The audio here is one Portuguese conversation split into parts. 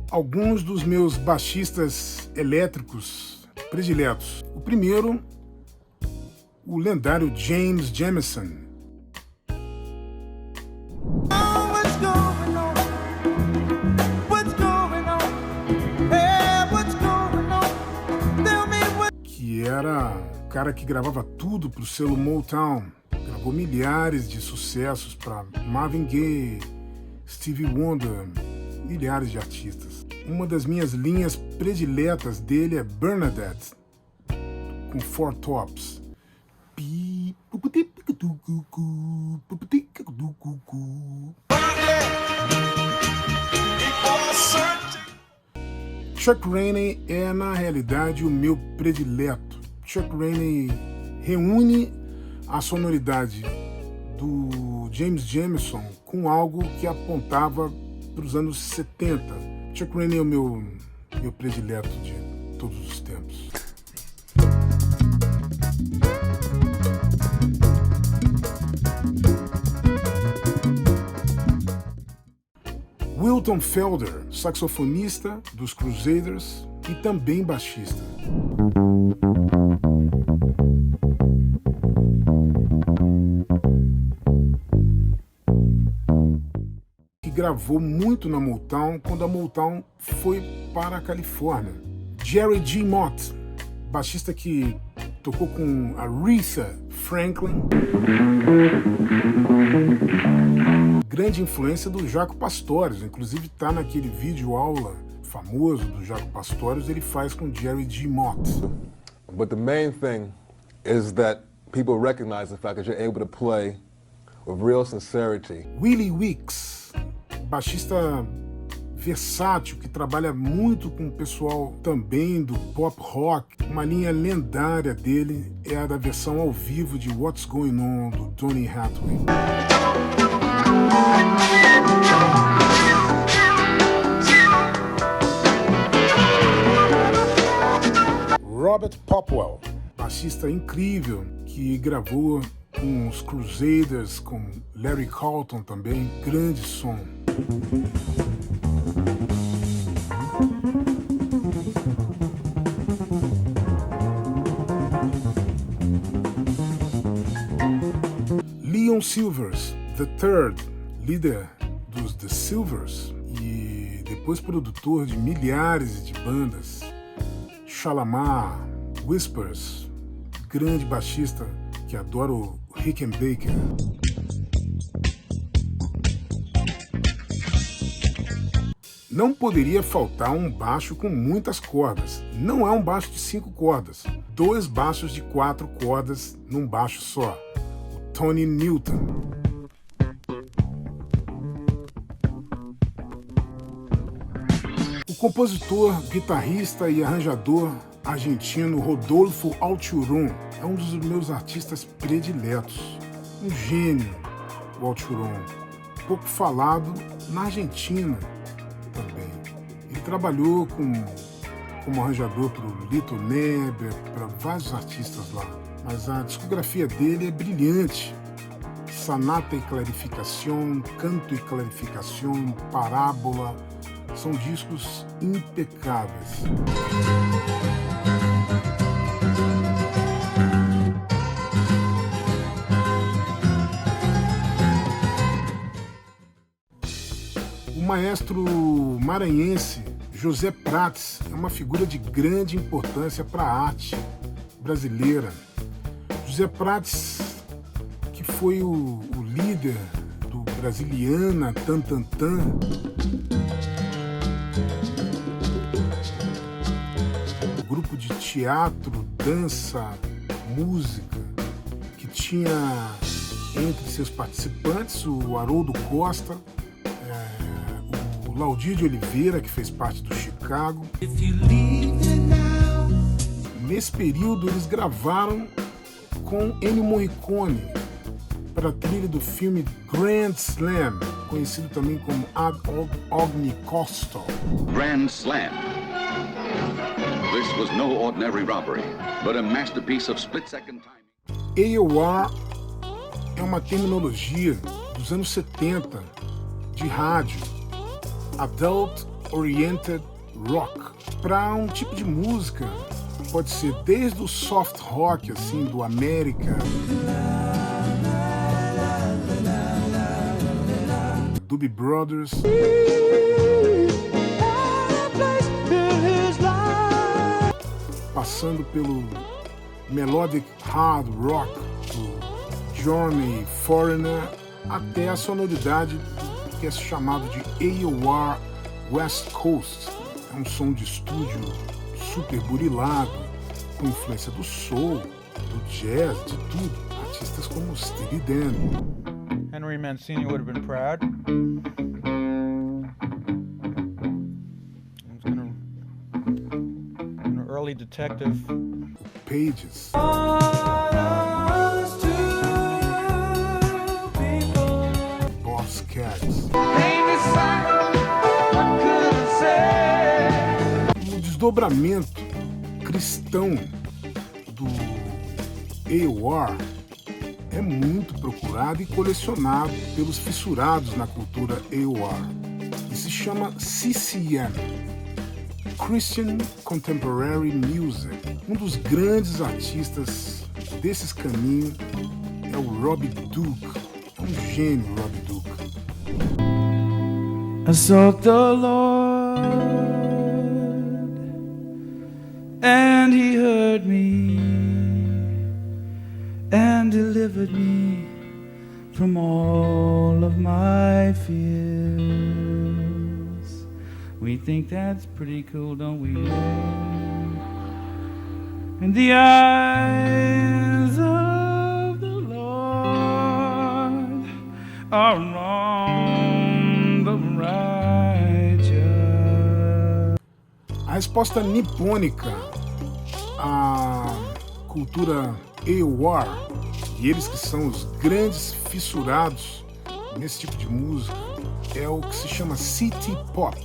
alguns dos meus baixistas elétricos prediletos. O primeiro, o lendário James Jamerson. Que era o cara que gravava tudo pro selo Motown. Gravou milhares de sucessos para Marvin Gaye, Stevie Wonder, milhares de artistas. Uma das minhas linhas prediletas dele é Bernadette, com Four Tops. Chuck Rainey é, na realidade, o meu predileto. Chuck Rainey reúne a sonoridade do James Jamerson com algo que apontava para os anos 70. Chuck Rainey é o meu predileto de todos os tempos. Wilton Felder, saxofonista dos Crusaders e também baixista. Que gravou muito na Motown quando a Motown foi para a Califórnia. Jerry G. Mott, baixista que tocou com Aretha Franklin. Grande influência do Jaco Pastorius, inclusive está naquele vídeo aula famoso do Jaco Pastorius, ele faz com Jerry G. Mott. But the main thing is that people recognize the fact that you're able to play with real sincerity. Willie Weeks, baixista versátil que trabalha muito com o pessoal também do pop rock. Uma linha lendária dele é a da versão ao vivo de What's Going On do Donny Hathaway. Robert Popwell, baixista incrível que gravou com os Crusaders, com Larry Carlton também, grande som. Leon Silvers, The Third, líder dos The Silvers e depois produtor de milhares de bandas. Shalamar, Whispers, grande baixista que adora o Rickenbacker. Não poderia faltar um baixo com muitas cordas. Não é um baixo de 5 cordas, 2 baixos de 4 cordas num baixo só. O Tony Newton. O compositor, guitarrista e arranjador argentino Rodolfo Alturon é um dos meus artistas prediletos. Um gênio, o Alturon. Pouco falado na Argentina também. Ele trabalhou como arranjador para o Little Neber, para vários artistas lá. Mas a discografia dele é brilhante. Sonata e Clarificação, Canto e Clarificação, Parábola, são discos impecáveis. O maestro maranhense José Prates é uma figura de grande importância para a arte brasileira. José Prates, que foi o líder do Brasiliana Tan Tan Tan, grupo de teatro, dança, música, que tinha entre seus participantes o Haroldo Costa, o Laudir de Oliveira, que fez parte do Chicago. Nesse período eles gravaram com Ennio Morricone para a trilha do filme Grand Slam, conhecido também como Ad Ogni Costo. Grand Slam. This was no ordinary robbery, but a masterpiece of split-second timing. AOR é uma terminologia dos anos 70 de rádio, Adult oriented rock. Para um tipo de música, pode ser desde o soft rock, assim, do América, Doobie Brothers, passando pelo melodic hard rock do Journey, Foreigner, até a sonoridade que é chamado de AOR West Coast. É um som de estúdio super burilado, com influência do soul, do jazz, de tudo. Artistas como Steely Dan. Henry Mancini would have been proud. An early detective. Pages. Boss Cats. O desdobramento cristão do AOR é muito procurado e colecionado pelos fissurados na cultura AOR. E se chama CCM, Christian Contemporary Music. Um dos grandes artistas desses caminhos é o Robbie Duke. É um gênio, Robbie Duke. I sought the Lord, and He heard me, and delivered me from all of my fears. We think that's pretty cool, don't we? In the eyes of the Lord are on the righteous. A resposta nipônica à cultura AOR, e eles que são os grandes fissurados nesse tipo de música, é o que se chama City Pop.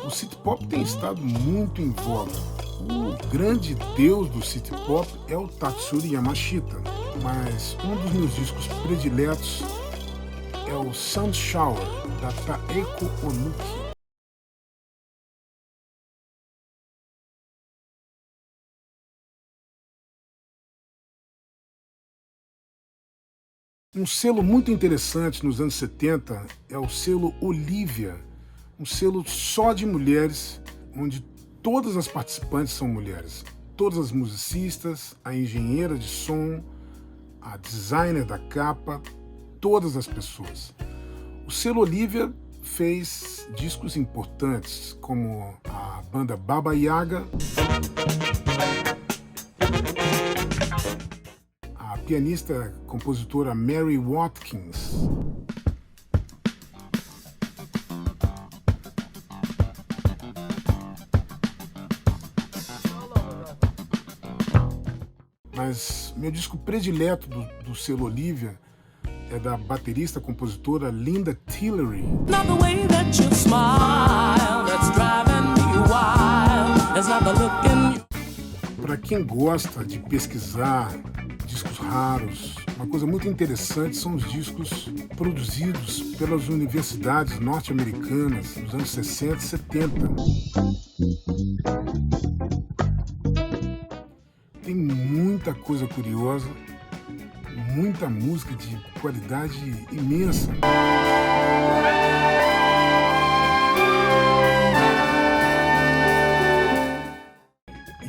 O City Pop tem estado muito em voga. O grande deus do City Pop é o Tatsuri Yamashita, mas um dos meus discos prediletos é o Sun Shower, da Taeko Onuki. Um selo muito interessante nos anos 70 é o selo Olivia, um selo só de mulheres, onde todas as participantes são mulheres. Todas as musicistas, a engenheira de som, a designer da capa, todas as pessoas. O selo Olivia fez discos importantes, como a banda Baba Yaga, a pianista compositora Mary Watkins, mas meu disco predileto do selo Olivia é da baterista compositora Linda Tillery. Para quem gosta de pesquisar discos raros, uma coisa muito interessante são os discos produzidos pelas universidades norte-americanas nos anos 60 e 70. Tem muita coisa curiosa, muita música de qualidade imensa.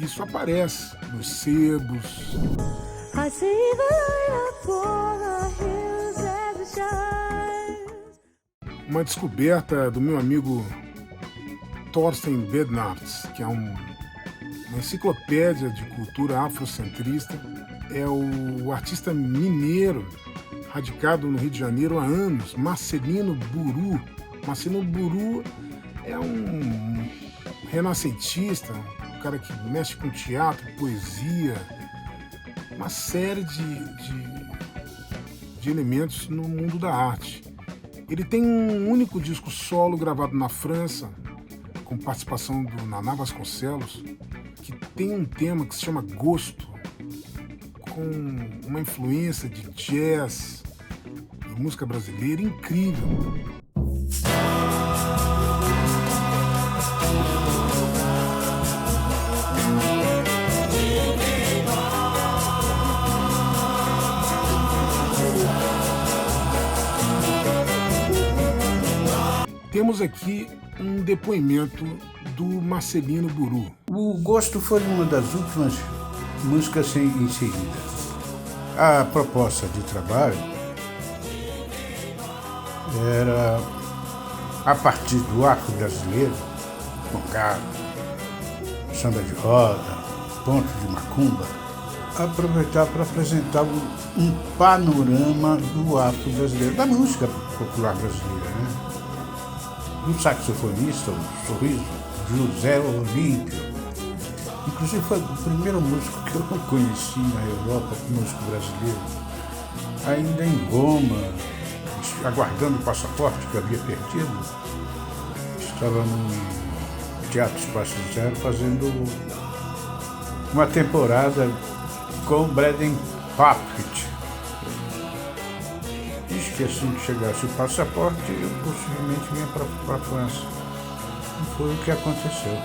Isso aparece nos sebos. Uma descoberta do meu amigo Thorsten Bednarz, que é uma enciclopédia de cultura afrocentrista, é o artista mineiro, radicado no Rio de Janeiro há anos, Marcelino Buru. Marcelino Buru é um renascentista, um cara que mexe com teatro, poesia, uma série de elementos no mundo da arte. Ele tem um único disco solo gravado na França, com participação do Naná Vasconcelos, que tem um tema que se chama Gosto, com uma influência de jazz e música brasileira incrível. Temos aqui um depoimento do Marcelino Buru. O Gosto foi uma das últimas músicas em seguida. A proposta de trabalho era, a partir do afro brasileiro, congado, samba de roda, ponto de macumba, aproveitar para apresentar um panorama do afro brasileiro, da música popular brasileira, né? Do saxofonista, o Sorriso, José Olímpio. Inclusive foi o primeiro músico que eu conheci na Europa, músico brasileiro, ainda em Roma, aguardando o passaporte que eu havia perdido. Estava no Teatro Espaço Zero fazendo uma temporada com Braden Papitt. Diz que assim que chegasse o passaporte, eu possivelmente vinha para a França. E foi o que aconteceu.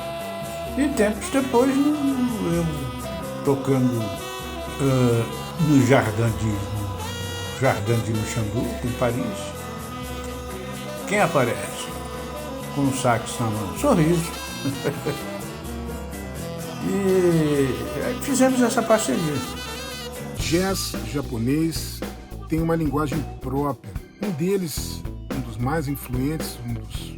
E tempos depois, eu tocando no Jardim de Luxemburgo, em Paris, quem aparece? Com o sax na mão, Sorriso. E fizemos essa parceria. Jazz japonês tem uma linguagem própria. Um deles, um dos mais influentes, um dos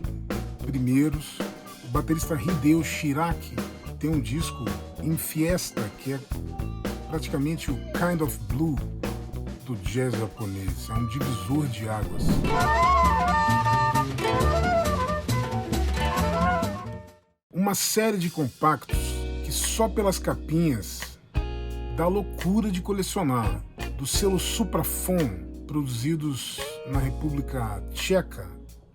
primeiros, o baterista Hideo Shiraki, tem um disco em Fiesta, que é praticamente o Kind of Blue do jazz japonês. É um divisor de águas. Uma série de compactos que só pelas capinhas dá loucura de colecionar, do selo Supraphon, produzidos na República Tcheca.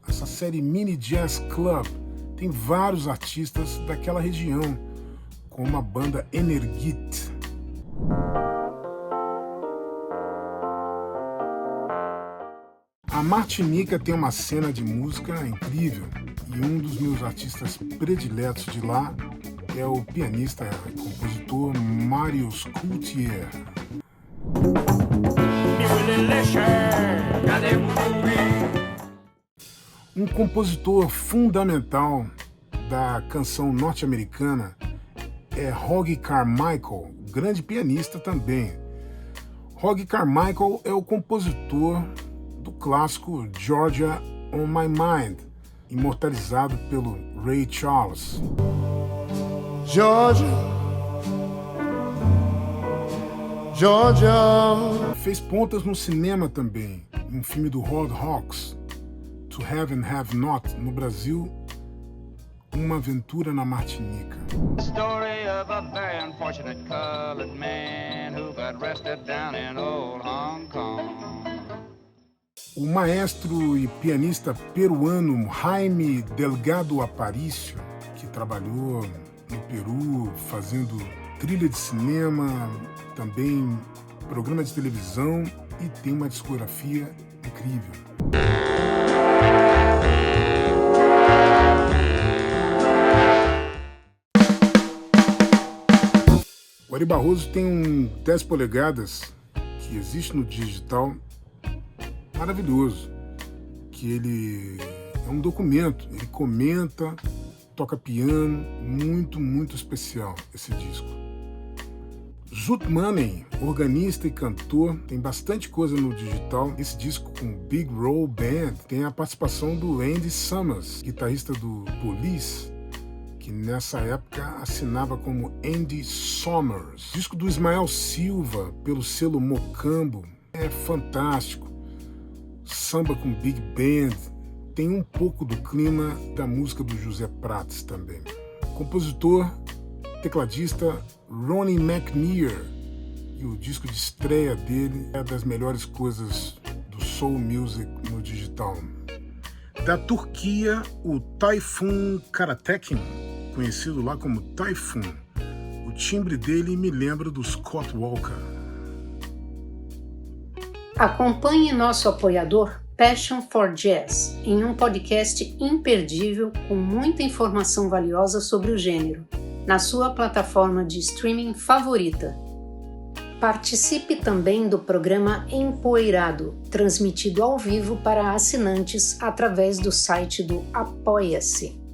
Essa série Mini Jazz Club tem vários artistas daquela região, como a banda Energit. A Martinica tem uma cena de música incrível e um dos meus artistas prediletos de lá é o pianista e compositor Marius Coutier. Um compositor fundamental da canção norte-americana é Hoggy Carmichael, grande pianista também. Hoggy Carmichael é o compositor do clássico Georgia on My Mind, imortalizado pelo Ray Charles. Georgia, Georgia. Fez pontas no cinema também, em um filme do Howard Hawks, To Have and Have Not, no Brasil, Uma Aventura na Martinica. Story of a very unfortunate colored man who got arrested down in old Hong Kong. O maestro e pianista peruano Jaime Delgado Aparicio, que trabalhou no Peru fazendo trilha de cinema, também programa de televisão e tem uma discografia incrível. O Ari Barroso tem um 10 polegadas que existe no digital maravilhoso, que ele é um documento, ele comenta, toca piano, muito especial esse disco. Zoot Money, organista e cantor, tem bastante coisa no digital. Esse disco com Big Roll Band tem a participação do Andy Summers, guitarrista do Police, que nessa época assinava como Andy Summers. Disco do Ismael Silva, pelo selo Mocambo, é fantástico. Samba com Big Band, tem um pouco do clima da música do José Prates também. Compositor, tecladista Ronnie McNear, e o disco de estreia dele é das melhores coisas do soul music no digital. Da Turquia, o Tayfun Karatekin, conhecido lá como Tayfun. O timbre dele me lembra do Scott Walker. Acompanhe nosso apoiador Passion for Jazz em um podcast imperdível com muita informação valiosa sobre o gênero, na sua plataforma de streaming favorita. Participe também do programa Empoeirado, transmitido ao vivo para assinantes através do site do Apoia-se.